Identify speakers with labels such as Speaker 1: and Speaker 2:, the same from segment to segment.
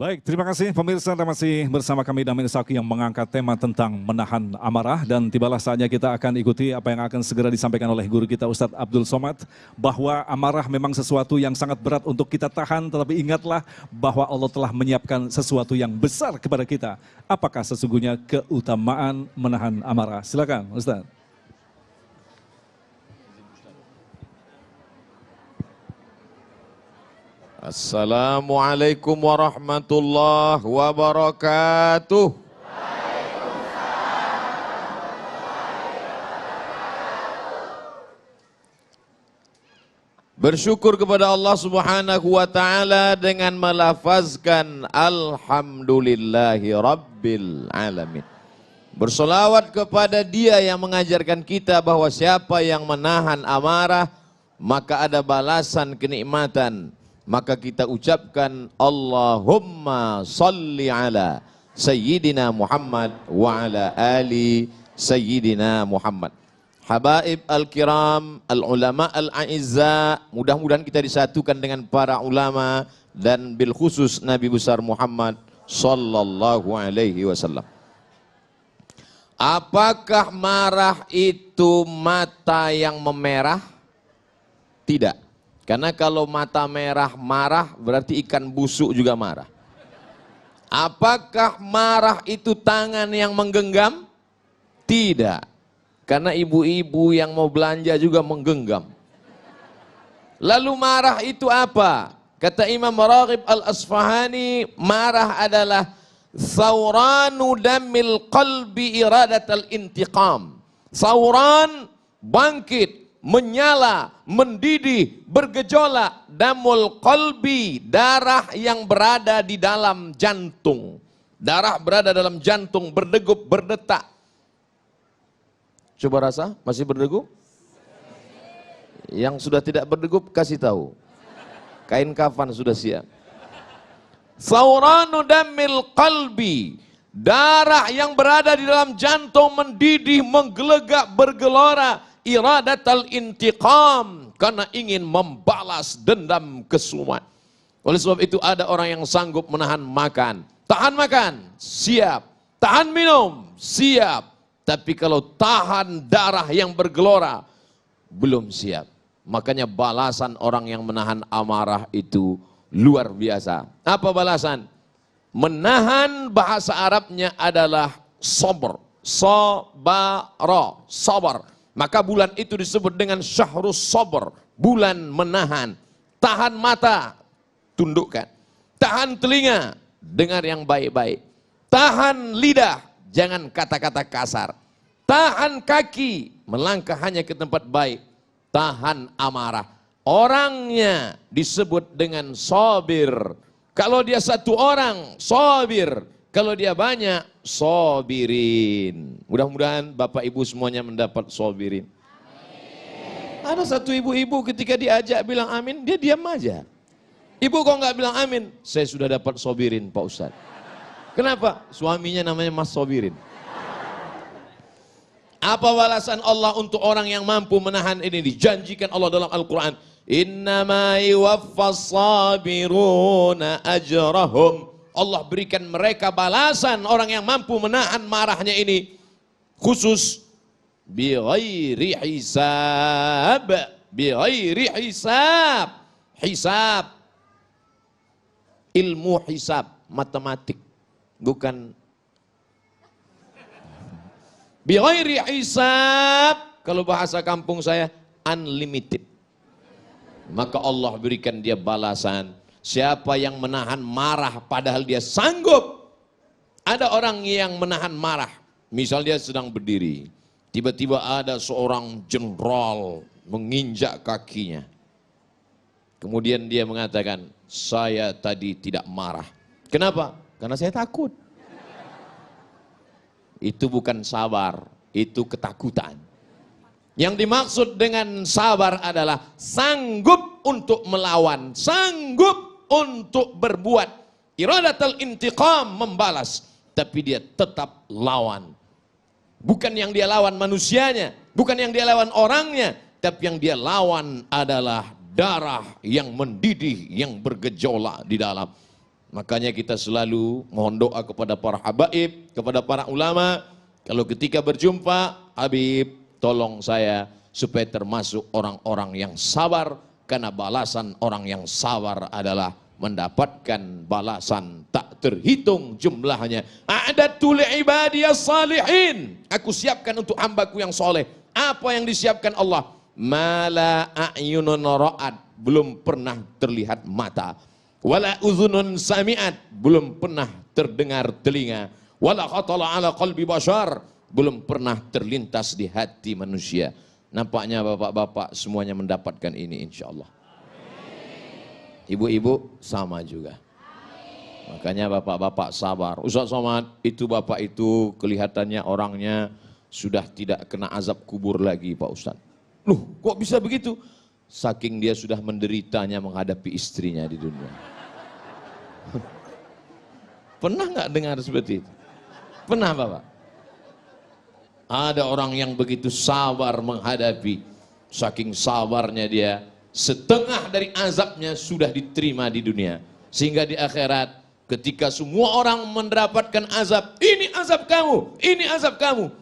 Speaker 1: Baik, terima kasih pemirsa, Anda masih bersama kami Damin Saki yang mengangkat tema tentang menahan amarah, dan tibalah saatnya kita akan ikuti apa yang akan segera disampaikan oleh guru kita Ustadz Abdul Somad, bahwa amarah memang sesuatu yang sangat berat untuk kita tahan, tetapi ingatlah bahwa Allah telah menyiapkan sesuatu yang besar kepada kita. Apakah sesungguhnya keutamaan menahan amarah? Silakan Ustadz.
Speaker 2: Assalamualaikum warahmatullahi wabarakatuh. Bersyukur kepada Allah Subhanahu wa taala dengan melafazkan alhamdulillahi rabbil alamin. Bersolawat kepada Dia yang mengajarkan kita bahwa siapa yang menahan amarah maka ada balasan kenikmatan. Maka kita ucapkan Allahumma salli ala Sayyidina Muhammad wa ala ali Sayyidina Muhammad. Habaib al-kiram, al-ulama al-a'izza, mudah-mudahan kita disatukan dengan para ulama dan bil khusus Nabi besar Muhammad sallallahu alaihi wasallam. Apakah marah itu mata yang memerah? Tidak. Karena kalau mata merah marah berarti ikan busuk juga marah. Apakah marah itu tangan yang menggenggam? Tidak. Karena ibu-ibu yang mau belanja juga menggenggam. Lalu marah itu apa? Kata Imam Raghib al-Asfahani, marah adalah thawranu damil qalbi iradatal intiqam. Thawran, bangkit, menyala, mendidih, bergejolak, damul qalbi, darah yang berada di dalam jantung. Darah berada dalam jantung, berdegup, berdetak. Coba rasa, masih berdegup? Yang sudah tidak berdegup, kasih tahu. Kain kafan sudah siap. Thawranu damil qalbi, darah yang berada di dalam jantung mendidih, menggelegak, bergelora. Iradatal intiqam, karena ingin membalas dendam kesumat. Oleh sebab itu ada orang yang sanggup menahan makan. Tahan makan, siap. Tahan minum, siap. Tapi kalau tahan darah yang bergelora, belum siap. Makanya balasan orang yang menahan amarah itu luar biasa. Apa balasan? Menahan bahasa Arabnya adalah sabr. Sabara, sabar. Maka bulan itu disebut dengan syahrus sabr, bulan menahan. Tahan mata, tundukkan. Tahan telinga, dengar yang baik-baik. Tahan lidah, jangan kata-kata kasar. Tahan kaki, melangkah hanya ke tempat baik. Tahan amarah. Orangnya disebut dengan sabir. Kalau dia satu orang, sabir. Kalau dia banyak, sabirin. Mudah-mudahan Bapak Ibu semuanya mendapat sabirin. Amin. Ada satu ibu-ibu ketika diajak bilang amin, dia diam aja. Ibu kok nggak bilang amin? Saya sudah dapat sabirin Pak Ustadz. Kenapa? Suaminya namanya Mas Sabirin. Apa balasan Allah untuk orang yang mampu menahan ini? Dijanjikan Allah dalam Al-Quran. Innama yuwaffas sabiruna ajrahum. Allah berikan mereka balasan, orang yang mampu menahan marahnya ini khusus bi ghairi hisab, bi ghairi hisab. Hisab, ilmu hisab, matematik, bukan bi ghairi hisab. Kalau bahasa kampung saya unlimited. Maka Allah berikan dia balasan. Siapa yang menahan marah padahal dia sanggup. Ada orang yang menahan marah. Misal dia sedang berdiri. Tiba-tiba ada seorang jenderal menginjak kakinya. Kemudian dia mengatakan, saya tadi tidak marah. Kenapa? Karena saya takut. Itu bukan sabar, itu ketakutan. Yang dimaksud dengan sabar adalah sanggup untuk melawan, sanggup untuk berbuat. Iradatul intiqam, membalas. Tapi dia tetap lawan. Bukan yang dia lawan manusianya, bukan yang dia lawan orangnya, tapi yang dia lawan adalah darah yang mendidih, yang bergejolak di dalam. Makanya kita selalu mohon doa kepada para habaib, kepada para ulama. Kalau ketika berjumpa, Habib tolong saya supaya termasuk orang-orang yang sabar. Karena balasan orang yang sabar adalah mendapatkan balasan tak terhitung jumlahnya. A'dadtu li'ibadiyas salihin. Aku siapkan untuk hambaku yang soleh. Apa yang disiapkan Allah? Mala a'yunun ra'ad. Belum pernah terlihat mata. Wala udhunun sami'at. Belum pernah terdengar telinga. Wala khatala ala qalbi bashar. Belum pernah terlintas di hati manusia. Nampaknya bapak-bapak semuanya mendapatkan ini insya Allah. Ibu-ibu sama juga. Makanya bapak-bapak sabar. Ustaz Somad, itu bapak itu kelihatannya orangnya sudah tidak kena azab kubur lagi Pak Ustaz. Loh, kok bisa begitu? Saking dia sudah menderitanya menghadapi istrinya di dunia. Pernah nggak dengar seperti itu? Pernah Bapak? Ada orang yang begitu sabar menghadapi, saking sabarnya dia, setengah dari azabnya sudah diterima di dunia. Sehingga di akhirat, ketika semua orang mendapatkan azab, ini azab kamu, ini azab kamu.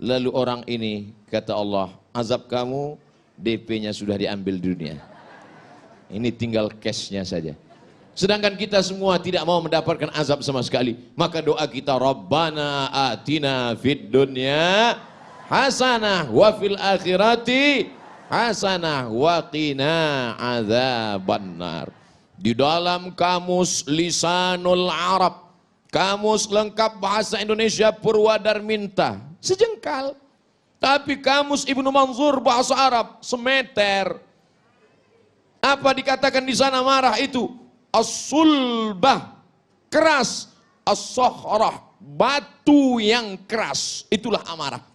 Speaker 2: Lalu orang ini, kata Allah, azab kamu, DP-nya sudah diambil di dunia. Ini tinggal cash-nya saja. Sedangkan kita semua tidak mau mendapatkan azab sama sekali. Maka doa kita, Rabbana atina fid dunya hasanah wa fil akhirati hasanah wa qina adzabannar. Di dalam kamus Lisanul Arab, kamus lengkap bahasa Indonesia Purwadarminta, sejengkal. Tapi kamus Ibnu Manzur bahasa Arab, semeter. Apa dikatakan di sana marah itu? As-sulbah, keras. As-sohrah, batu yang keras. Itulah amarah.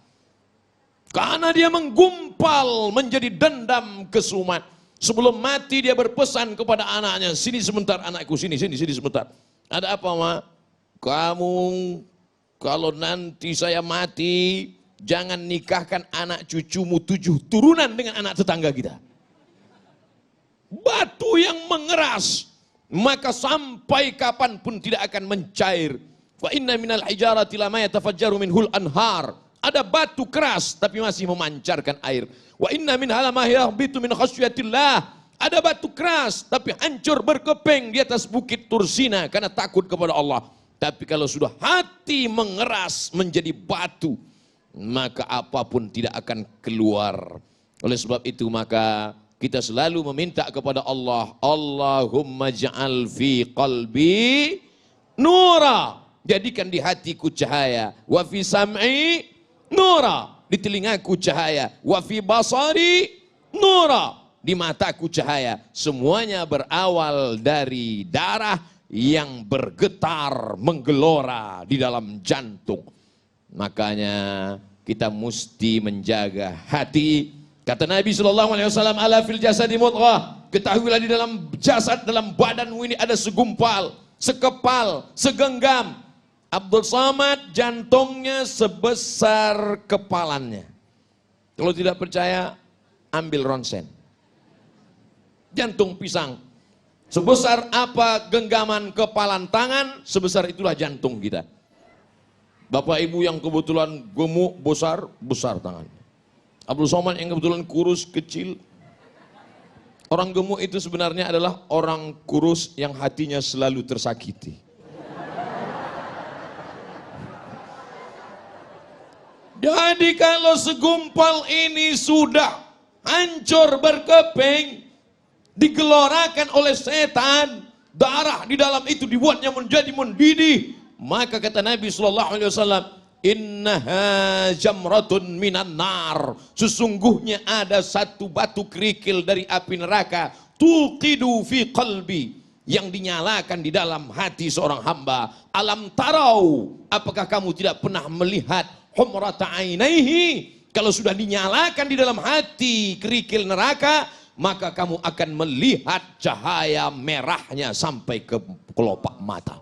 Speaker 2: Karena dia menggumpal menjadi dendam kesumat. Sebelum mati dia berpesan kepada anaknya, sini sebentar anakku, sini sebentar. Ada apa Ma? Kamu kalau nanti saya mati, jangan nikahkan anak cucumu 7 turunan dengan anak tetangga kita. Batu yang mengeras. Maka sampai kapanpun tidak akan mencair. Wa inna minal hijarati lama yatafajjaru minhul anhar. Ada batu keras tapi masih memancarkan air. Wa inna minha lama yahbitu min khasyatillah. Ada batu keras tapi hancur berkeping di atas bukit Tursina karena takut kepada Allah. Tapi kalau sudah hati mengeras menjadi batu, maka apapun tidak akan keluar. Oleh sebab itu maka kita selalu meminta kepada Allah, Allahumma ja'al fi qalbi nura, jadikan di hatiku cahaya, wa fi sam'i nura, di telingaku cahaya, wa fi basari nura, di mataku cahaya. Semuanya berawal dari darah yang bergetar menggelora di dalam jantung. Makanya kita mesti menjaga hati. Kata Nabi SAW, ala fil jasadi mudghah. Ketahuilah di dalam jasad, dalam badanmu ini ada segumpal, sekepal, segenggam. Abdul Somad jantungnya sebesar kepalannya. Kalau tidak percaya, ambil ronsen. Jantung pisang. Sebesar apa genggaman kepalan tangan, sebesar itulah jantung kita. Bapak ibu yang kebetulan gemuk, besar tangan. Abdul Somad yang kebetulan kurus, kecil. Orang gemuk itu sebenarnya adalah orang kurus yang hatinya selalu tersakiti. Jadi kalau segumpal ini sudah hancur berkeping, digelorakan oleh setan, darah di dalam itu dibuatnya menjadi mendidih, maka kata Nabi SAW, innaha jamratun minan nar, sesungguhnya ada satu batu kerikil dari api neraka, tuqidu fi qalbi, yang dinyalakan di dalam hati seorang hamba. Alam tarau, apakah kamu tidak pernah melihat humrata ainaihi, kalau sudah dinyalakan di dalam hati kerikil neraka, maka kamu akan melihat cahaya merahnya sampai ke kelopak mata.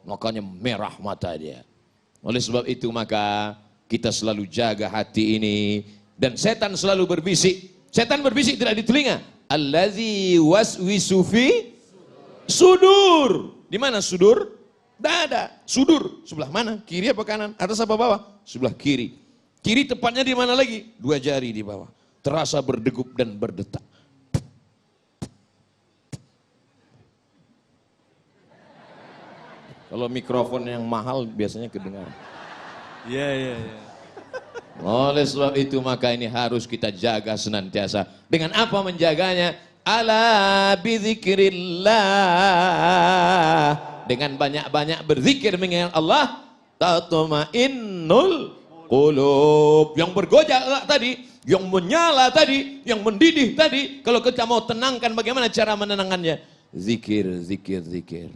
Speaker 2: Makanya merah mata dia. Oleh sebab itu maka kita selalu jaga hati ini. Dan setan selalu berbisik. Setan berbisik tidak di telinga. Allazi waswisu fi sudur. Di mana sudur? Dada. Sudur sebelah mana? Kiri apa kanan? Atas apa bawah? Sebelah kiri. Kiri tepatnya di mana lagi? 2 jari di bawah. Terasa berdegup dan berdetak. Kalau mikrofon yang mahal biasanya kedengaran.
Speaker 1: Iya.
Speaker 2: Oleh sebab itu maka ini harus kita jaga senantiasa. Dengan apa menjaganya? Ala bizikrillah. Dengan banyak-banyak berzikir mengingat Allah, tatmainnul qulub. Yang bergojak tadi, yang menyala tadi, yang mendidih tadi, kalau kita mau tenangkan bagaimana cara menenangkannya? Zikir.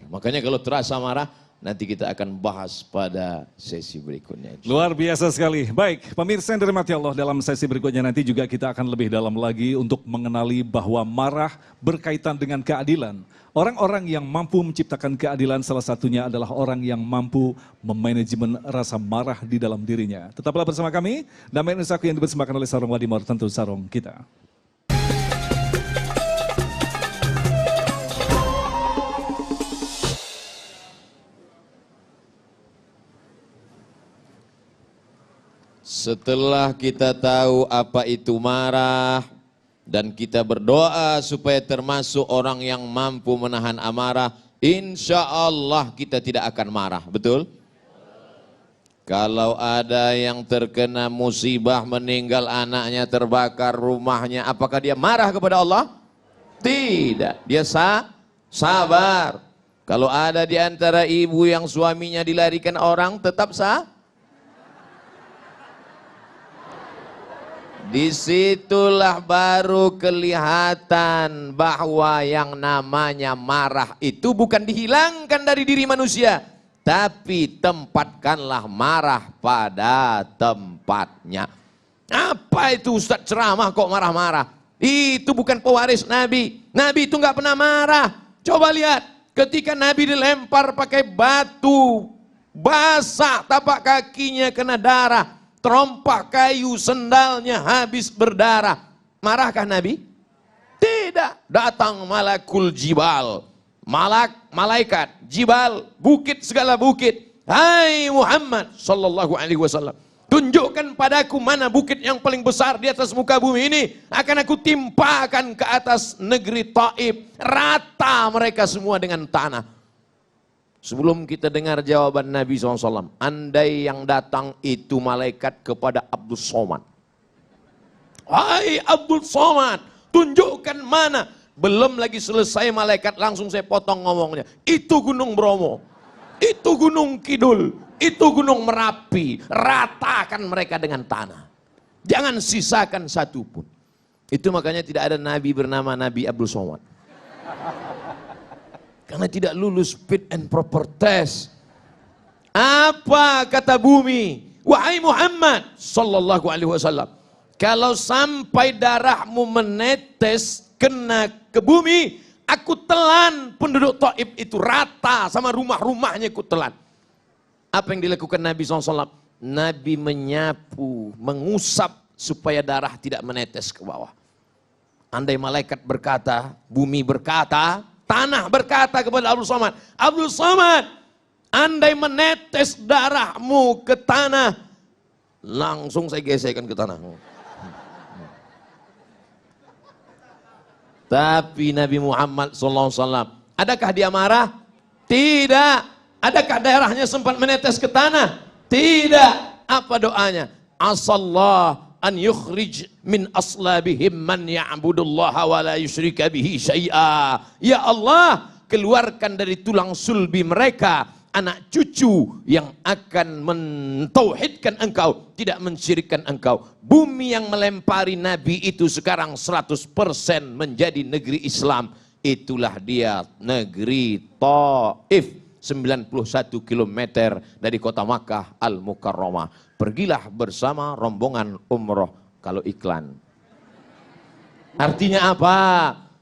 Speaker 2: Makanya kalau terasa marah, nanti kita akan bahas pada sesi berikutnya.
Speaker 1: Luar biasa sekali. Baik, pemirsa yang dirahmati Allah, dalam sesi berikutnya nanti juga kita akan lebih dalam lagi untuk mengenali bahwa marah berkaitan dengan keadilan. Orang-orang yang mampu menciptakan keadilan salah satunya adalah orang yang mampu memanajemen rasa marah di dalam dirinya. Tetaplah bersama kami, Damai Nusaku yang dipersembahkan oleh Sarung Wadimor, tentu sarung kita.
Speaker 2: Setelah kita tahu apa itu marah dan kita berdoa supaya termasuk orang yang mampu menahan amarah, insya Allah kita tidak akan marah, betul? Kalau ada yang terkena musibah, meninggal anaknya, terbakar rumahnya, apakah dia marah kepada Allah? Tidak, dia sabar. Kalau ada di antara ibu yang suaminya dilarikan orang, tetap disitulah baru kelihatan bahwa yang namanya marah itu bukan dihilangkan dari diri manusia, tapi tempatkanlah marah pada tempatnya. Apa itu Ustaz ceramah kok marah-marah? Itu bukan pewaris Nabi. Nabi itu nggak pernah marah. Coba lihat, ketika Nabi dilempar pakai batu, basah tapak kakinya kena darah. Terompak kayu, sendalnya habis berdarah. Marahkah Nabi? Tidak. Datang malakul jibal. Malaikat, jibal, bukit segala bukit. Hai Muhammad sallallahu alaihi wasallam, tunjukkan padaku mana bukit yang paling besar di atas muka bumi ini. Akan aku timpakan ke atas negeri Taif. Rata mereka semua dengan tanah. Sebelum kita dengar jawaban Nabi SAW, andai yang datang itu malaikat kepada Abdul Somad. Hai Abdul Somad, tunjukkan mana. Belum lagi selesai malaikat langsung saya potong ngomongnya. Itu Gunung Bromo, itu Gunung Kidul, itu Gunung Merapi. Ratakan mereka dengan tanah. Jangan sisakan satu pun. Itu makanya tidak ada Nabi bernama Nabi Abdul Somad. Karena tidak lulus fit and proper test. Apa kata bumi? Wahai Muhammad sallallahu alaihi wasallam, kalau sampai darahmu menetes kena ke bumi, aku telan penduduk Taif itu rata sama rumah-rumahnya, aku telan. Apa yang dilakukan Nabi SAW? Nabi menyapu, mengusap supaya darah tidak menetes ke bawah. Andai malaikat berkata, bumi berkata, tanah berkata kepada Abdul Somad, Abdul Somad, andai menetes darahmu ke tanah, langsung saya gesekkan ke tanah. Tapi Nabi Muhammad SAW, adakah dia marah? Tidak. Adakah darahnya sempat menetes ke tanah? Tidak. Apa doanya? Asallah an yukhrij min aslabihim man ya'budullaha wa la yusyrika bihi syai'a. Ya Allah, keluarkan dari tulang sulbi mereka anak cucu yang akan mentauhidkan engkau, tidak mensyirikkan engkau. Bumi yang melempari Nabi itu sekarang 100% menjadi negeri Islam. Itulah dia negeri Taif, 91 km dari kota Makkah Al-Mukarramah. Pergilah bersama rombongan umroh kalau iklan. Artinya apa?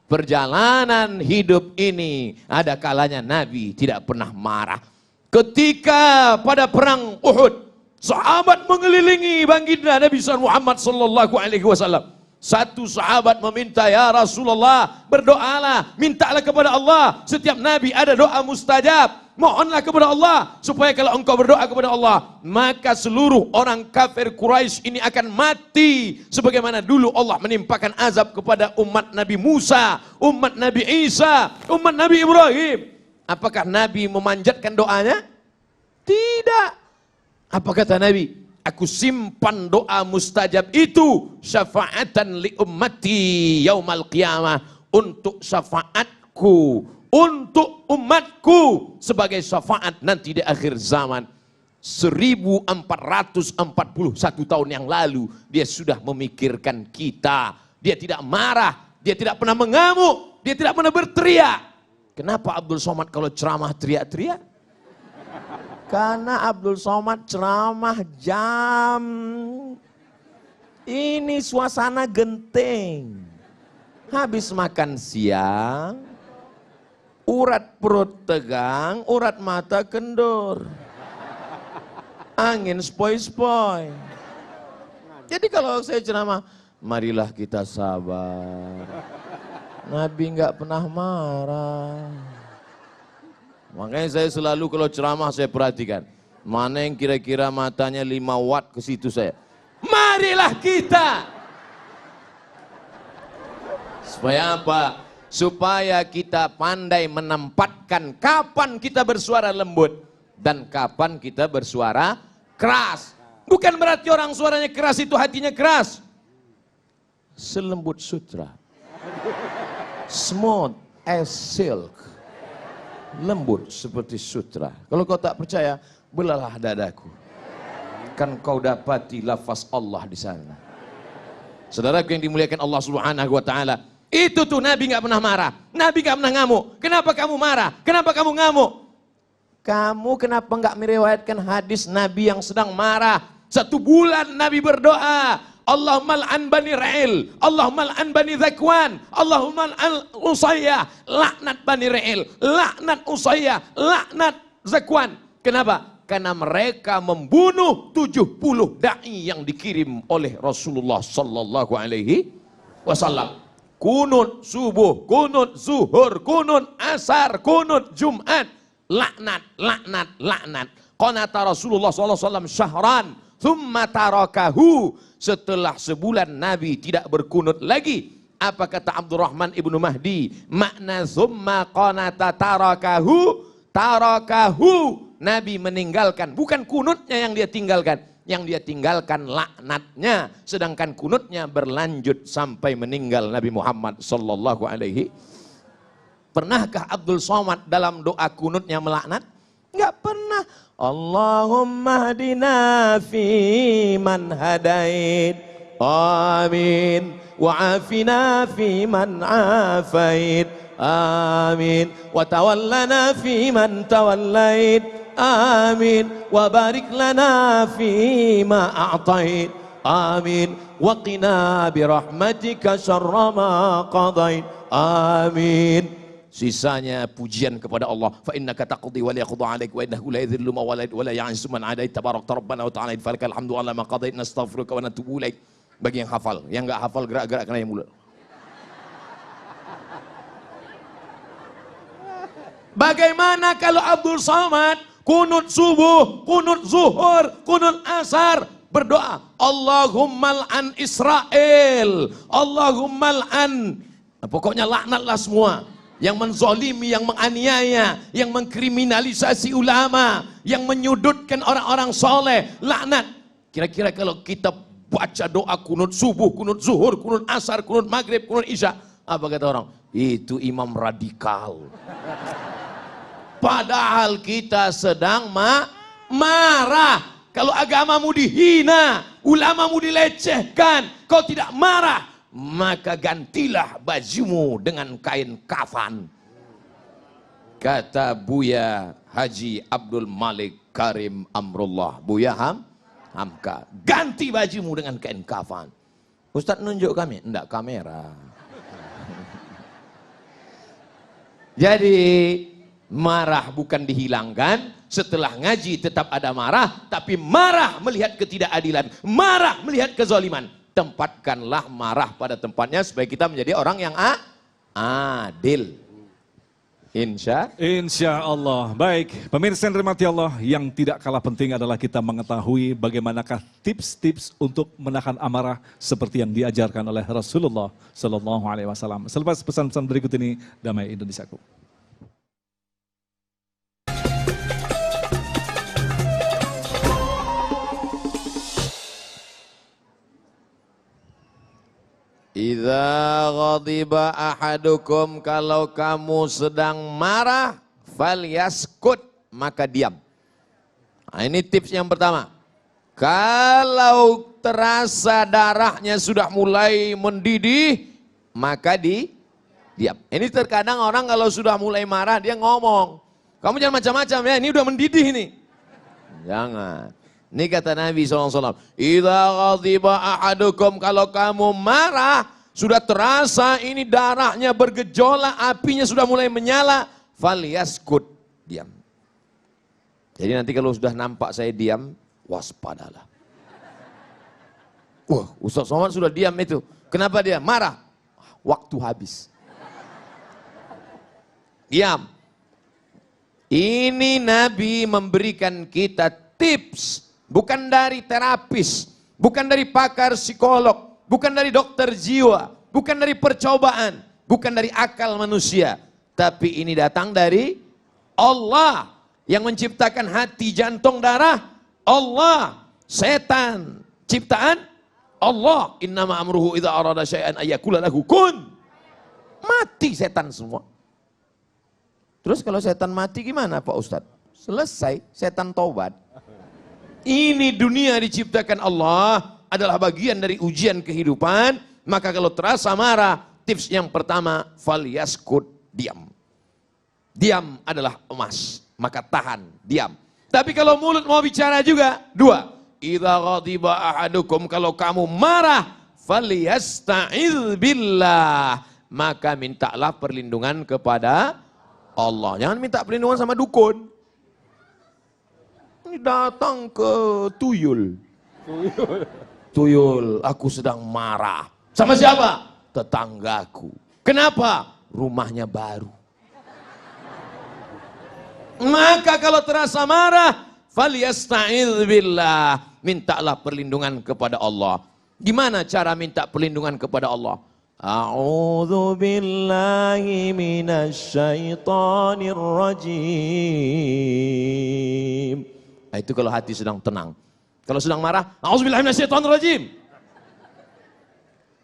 Speaker 2: Perjalanan hidup ini ada kalanya Nabi tidak pernah marah. Ketika pada perang Uhud, sahabat mengelilingi baginda Nabi Muhammad sallallahu alaihi wasallam. Satu sahabat meminta, ya Rasulullah, berdoalah, mintalah kepada Allah. Setiap nabi ada doa mustajab. Mohonlah kepada Allah, supaya kalau engkau berdoa kepada Allah, maka seluruh orang kafir Quraisy ini akan mati. Sebagaimana dulu Allah menimpakan azab kepada umat Nabi Musa, umat Nabi Isa, umat Nabi Ibrahim. Apakah Nabi memanjatkan doanya? Tidak. Apa kata Nabi? Aku simpan doa mustajab itu syafaatan li ummati yaumal qiyamah, untuk syafaatku, untuk umatku, sebagai syafaat nanti di akhir zaman. 1441 tahun yang lalu dia sudah memikirkan kita. Dia tidak marah, dia tidak pernah mengamuk, dia tidak pernah berteriak. Kenapa Abdul Somad kalau ceramah teriak-teriak? Karena Abdul Somad ceramah jam. Ini suasana genting. Habis makan siang, urat perut tegang, urat mata kendur. Angin spoi-spoi. Jadi kalau saya ceramah, marilah kita sabar. Nabi nggak pernah marah. Makanya saya selalu kalau ceramah saya perhatikan, mana yang kira-kira matanya 5 watt ke situ saya. Marilah kita. Supaya apa? Supaya kita pandai menempatkan kapan kita bersuara lembut dan kapan kita bersuara keras. Bukan berarti orang suaranya keras itu hatinya keras. Selembut sutra. Smooth as silk. Lembut seperti sutra. Kalau kau tak percaya, belalah dadaku. Kan kau dapati lafaz Allah di sana. Saudaraku yang dimuliakan Allah Subhanahu wa taala, itu tuh Nabi nggak pernah marah. Nabi nggak pernah ngamuk. Kenapa kamu marah? Kenapa kamu ngamuk? Kamu kenapa nggak meriwayatkan hadis Nabi yang sedang marah? 1 bulan Nabi berdoa, Allahumma al'an bani Ra'il, Allahumma al'an bani Zakwan, Allahumma al'an Usayyah, laknat bani Ra'il, laknat Usayyah, laknat Zakwan. Kenapa? Karena mereka membunuh 70 da'i yang dikirim oleh Rasulullah sallallahu alaihi wasallam. Kunut subuh, kunut zuhur, kunut asar, kunut Jumat, laknat, laknat, laknat. Qanata Rasulullah sallallahu alaihi wasallam syahran, thumma tarakahu. Setelah sebulan Nabi tidak berkunut lagi. Apa kata Abdurrahman ibnu Mahdi? Makna thumma qanata tarakahu. Tarakahu. Nabi meninggalkan. Bukan kunutnya yang dia tinggalkan. Yang dia tinggalkan laknatnya. Sedangkan kunutnya berlanjut sampai meninggal Nabi Muhammad sallallahu alaihi. Pernahkah Abdul Somad dalam doa kunutnya melaknat? Enggak pernah. Allahumma hadina fi man hadait, amin, wa afina fi man afait, amin, wa tawallana fi man tawallait, amin, wa barik lana fi ma a'tait, amin, wa qina bi rahmatika syarra ma qadait, amin. Sisanya pujian kepada Allah. Fa innaka taqdi wa la yaqda 'alaik wa innahu la yadhillu man walait wa la ya'izzu man 'adait tabarakta rabbana wa ta'ala falakal hamdu 'ala ma qadait nastaghfiruka wa natubu ilaik. Bagi yang hafal, yang enggak hafal gerak-gerak kena yang mulut. Bagaimana kalau Abdul Somad kunut subuh, kunut zuhur, kunut asar berdoa, Allahumma al'an Israel, Allahumma al'an, pokoknya laknatlah semua yang menzolimi, yang menganiaya, yang mengkriminalisasi ulama, yang menyudutkan orang-orang soleh, laknat. Kira-kira kalau kita baca doa kunut subuh, kunut zuhur, kunut asar, kunut maghrib, kunut isya, apa kata orang? Itu imam radikal. Padahal kita sedang marah. Kalau agamamu dihina, ulamamu dilecehkan, kau tidak marah, maka gantilah bajumu dengan kain kafan. Kata Buya Haji Abdul Malik Karim Amrullah, Buya Hamka, ganti bajumu dengan kain kafan. Ustaz nunjuk kami, enggak kamera. Jadi marah bukan dihilangkan, setelah ngaji tetap ada marah, tapi marah melihat ketidakadilan, marah melihat kezaliman. tempatkanlah marah pada tempatnya supaya kita menjadi orang yang adil.
Speaker 1: Insya Allah. Baik, pemirsa yang dirahmati Allah, yang tidak kalah penting adalah kita mengetahui bagaimanakah tips-tips untuk menahan amarah seperti yang diajarkan oleh Rasulullah Sallallahu Alaihi Wasallam. Selepas pesan-pesan berikut ini, damai Indonesiaku.
Speaker 2: Idza ghadiba ahadukum, kalau kamu sedang marah, falyaskut, maka diam. Nah, ini tips yang pertama. Kalau terasa darahnya sudah mulai mendidih, maka diam. Ini terkadang orang kalau sudah mulai marah dia ngomong, kamu jangan macam-macam ya, ini udah mendidih ini. Jangan. Ini kata Nabi SAW, idza ghadiba ahadukum, kalau kamu marah, sudah terasa ini darahnya bergejolak, apinya sudah mulai menyala, falyaskut, diam. Jadi nanti kalau sudah nampak saya diam, waspadalah. Wah, Ustaz Somad sudah diam itu. Kenapa dia? Marah. Waktu habis. Diam. Ini Nabi memberikan kita tips. Bukan dari terapis, bukan dari pakar psikolog, bukan dari dokter jiwa, bukan dari percobaan, bukan dari akal manusia. Tapi ini datang dari Allah yang menciptakan hati, jantung, darah. Allah, setan, ciptaan Allah. Innama amruhu idza arada syai'an ayyakula lahu kun. Mati setan semua. Terus kalau setan mati gimana Pak Ustadz? Selesai, setan taubat. Ini dunia diciptakan Allah, adalah bagian dari ujian kehidupan. Maka kalau terasa marah, tips yang pertama, falyaskut, diam. Diam adalah emas, maka tahan, diam. Tapi kalau mulut mau bicara juga, dua. Idza ghadiba ahadukum, kalau kamu marah, falyasta'iz billah, maka mintalah perlindungan kepada Allah. Jangan minta perlindungan sama dukun. Ini datang ke tuyul. Tuyul, aku sedang marah. Sama siapa? Tetanggaku. Kenapa? Rumahnya baru. Maka kalau terasa marah, falyasta'idz billah, mintalah perlindungan kepada Allah. Gimana cara minta perlindungan kepada Allah? A'udzu billahi minasyaitonir rajim. Nah, itu kalau hati sedang tenang. Kalau sedang marah, a'udzubillahi minasyaitonir rajim.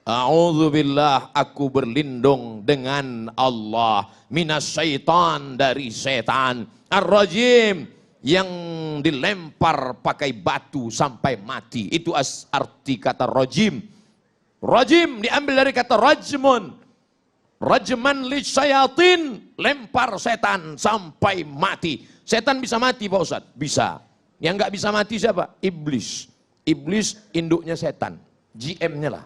Speaker 2: A'udzubillah, aku berlindung dengan Allah, minasyaitan, dari setan, ar-rajim, yang dilempar pakai batu sampai mati. Itu arti kata rajim. Rajim diambil dari kata rajmun. Rajman li syayatin, lempar setan sampai mati. Setan bisa mati Pak Ustadz? Bisa. Yang nggak bisa mati siapa? Iblis. Iblis induknya setan. GM-nya lah.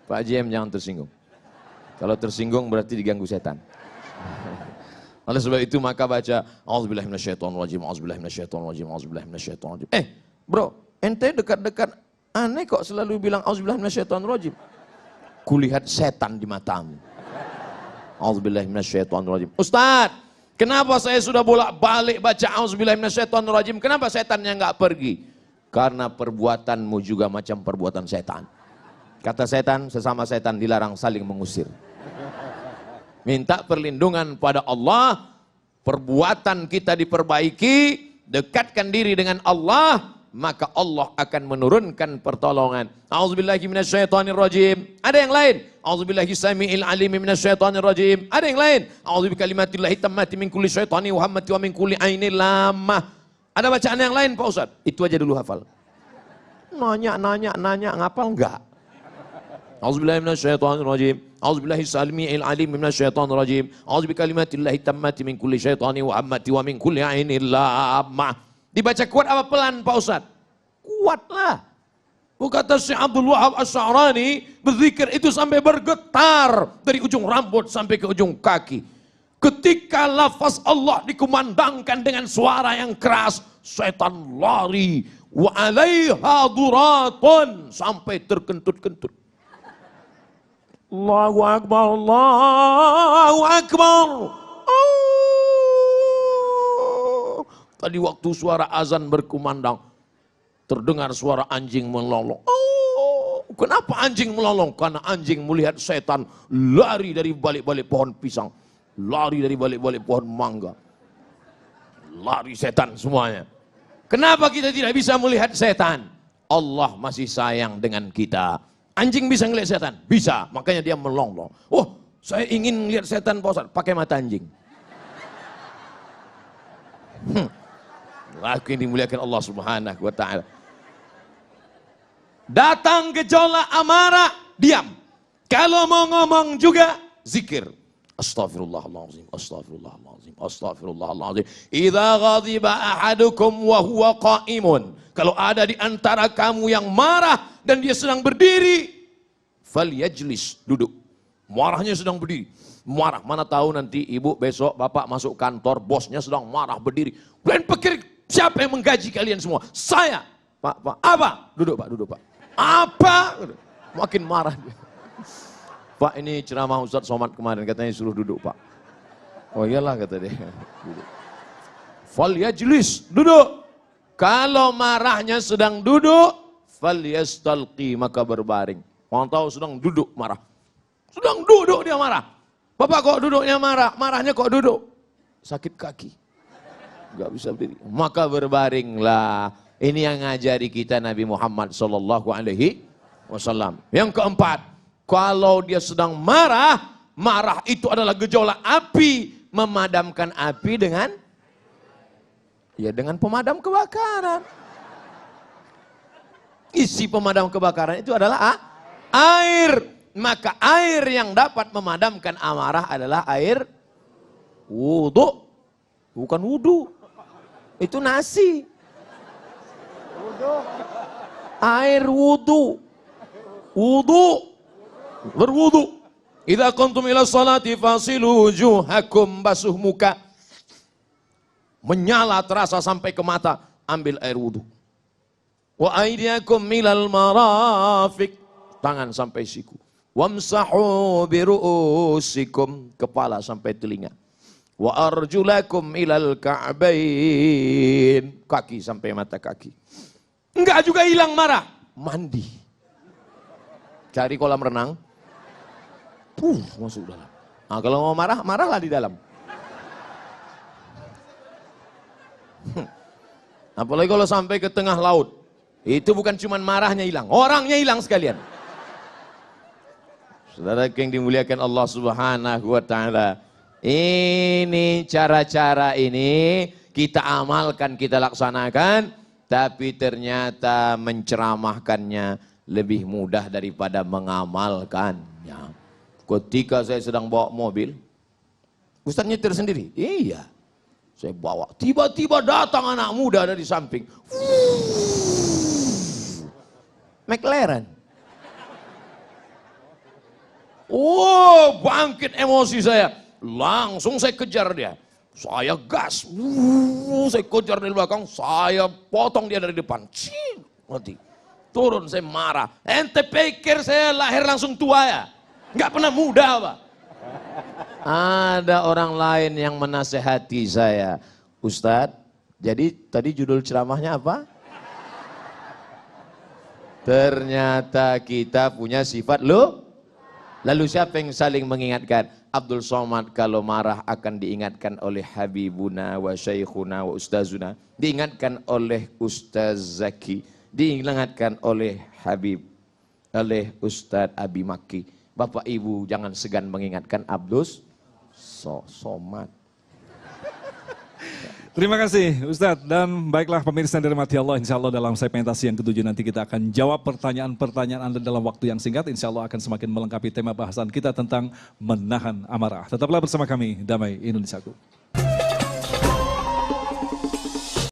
Speaker 2: Pak GM jangan tersinggung. Kalau tersinggung berarti diganggu setan. Oleh sebab itu maka baca auzubillahi minasyaitonirrajim, auzubillahi minasyaitonirrajim, auzubillahi minasyaitonirrajim. Bro, ente dekat-dekat aneh kok selalu bilang auzubillahi minasyaitonirrajim. Kulihat setan di matamu. Auzubillahi minasyaitonirrajim. Ustaz, kenapa saya sudah bolak-balik baca auzubillahi minasyaitonirrajim? Kenapa setannya nggak pergi? Karena perbuatanmu juga macam perbuatan setan. Kata setan, sesama setan dilarang saling mengusir. Minta perlindungan pada Allah, perbuatan kita diperbaiki, dekatkan diri dengan Allah, maka Allah akan menurunkan pertolongan. A'udzubillahi minasyaitonirrajim. Ada yang lain? A'udzubillahi samiil alim minasyaitonirrajim. Ada yang lain? A'udzubikalimatillahi tammati min kulli syaitani wa hammati wa min kulli ainil lamah. Ada bacaan yang lain Pak Ustaz? Itu aja dulu hafal. Nanya, ngapal enggak? A'udzubillahi minasyaitonirrajim. A'udzubillahi samiil alim minasyaitonirrajim. A'udzubikalimatillahi tammati min kulli syaitani wa hammati wa min kulli ainil lamah. Dibaca kuat apa pelan Pak Ustaz? Kuatlah. Kata Syekh Abdul Wahab Asy'arani, berzikir itu sampai bergetar dari ujung rambut sampai ke ujung kaki. Ketika lafaz Allah dikumandangkan dengan suara yang keras, setan lari, wa 'alaiha duratun, sampai terkentut-kentut. Allahu Akbar, Allahu Akbar. Oh. Tadi waktu suara azan berkumandang, terdengar suara anjing melolong. Oh, kenapa anjing melolong? Karena anjing melihat setan lari dari balik-balik pohon pisang, lari dari balik-balik pohon mangga. Lari setan semuanya. Kenapa kita tidak bisa melihat setan? Allah masih sayang dengan kita. Anjing bisa ngelihat setan? Bisa, makanya dia melonglong. Oh, saya ingin lihat setan Pak Ustaz, pakai mata anjing. Aku yang dimuliakan Allah Subhanahu wa ta'ala. Datang gejolak amarah, diam. Kalau mau ngomong juga, zikir. Astaghfirullahaladzim, astaghfirullahaladzim, astaghfirullahaladzim. Idza ghadiba ahadukum wa huwa qa'imun. Kalau ada di antara kamu yang marah dan dia sedang berdiri, falyajlis, duduk. Marahnya sedang berdiri. Marah, mana tahu nanti ibu besok bapak masuk kantor, bosnya sedang marah berdiri. Kalian pikir siapa yang menggaji kalian semua? Saya. Pak, apa? Duduk Pak. Apa? Makin marah dia. Pak, ini ceramah Ustadz Somad kemarin, katanya suruh duduk Pak. Oh iyalah, kata dia. Duduk. Falyajlis, duduk. Kalau marahnya sedang duduk, falyastalqi, maka berbaring. Mau tahu sedang duduk marah. Sedang duduk dia marah. Bapak kok duduknya marah? Marahnya kok duduk? Sakit kaki. Gak bisa berdiri. Maka berbaringlah. Ini yang ngajari kita Nabi Muhammad SAW. Yang keempat, kalau dia sedang marah, marah itu adalah gejolak api. Memadamkan api dengan pemadam kebakaran. Isi pemadam kebakaran itu adalah air. Maka air yang dapat memadamkan amarah adalah air wudu. Bukan wudu. Itu nasi. Air wudu. Wudu. Berwudu. Idza kuntum ila sholati fasilu wujuhakum, basuh muka. Menyala terasa sampai ke mata, ambil air wudu. Wa aydiyakum milal marafiq, tangan sampai siku. Wamsahu biru'usikum, kepala sampai telinga. Wa arjulakum ilal ka'bain, kaki sampai mata kaki. Enggak juga hilang marah, mandi. Cari kolam renang. Masuk dalam. Nah, kalau mau marah, marahlah di dalam. Apalagi kalau sampai ke tengah laut. Itu bukan cuma marahnya hilang, orangnya hilang sekalian. Saudara yang dimuliakan Allah Subhanahu wa ta'ala. Ini cara-cara ini kita amalkan, kita laksanakan. Tapi ternyata menceramahkannya lebih mudah daripada mengamalkannya. Ketika saya sedang bawa mobil, Ustaz nyetir sendiri? Iya. Saya bawa, tiba-tiba datang anak muda dari samping. McLaren. Oh, bangkit emosi saya. Langsung saya kejar dia. Saya gas. Saya kejar dari belakang. Saya potong dia dari depan. Mati. Turun, saya marah. Ente pikir saya lahir langsung tua ya? Nggak pernah muda Pak. Ada orang lain yang menasehati saya. Ustadz, jadi tadi judul ceramahnya apa? Ternyata kita punya sifat lo. Lalu siapa yang saling mengingatkan? Abdul Somad kalau marah akan diingatkan oleh Habibuna wa Syekhuna wa Ustazuna. Diingatkan oleh Ustaz Zaki. Diingatkan oleh Habib. Oleh Ustaz Abi Maki. Bapak Ibu jangan segan mengingatkan Abdul Somad.
Speaker 1: Terima kasih Ustadz, dan baiklah pemirsa yang dirahmati Allah, insya Allah dalam segmentasi yang ketujuh nanti kita akan jawab pertanyaan-pertanyaan Anda dalam waktu yang singkat. Insya Allah akan semakin melengkapi tema bahasan kita tentang menahan amarah. Tetaplah bersama kami, Damai Indonesiaku.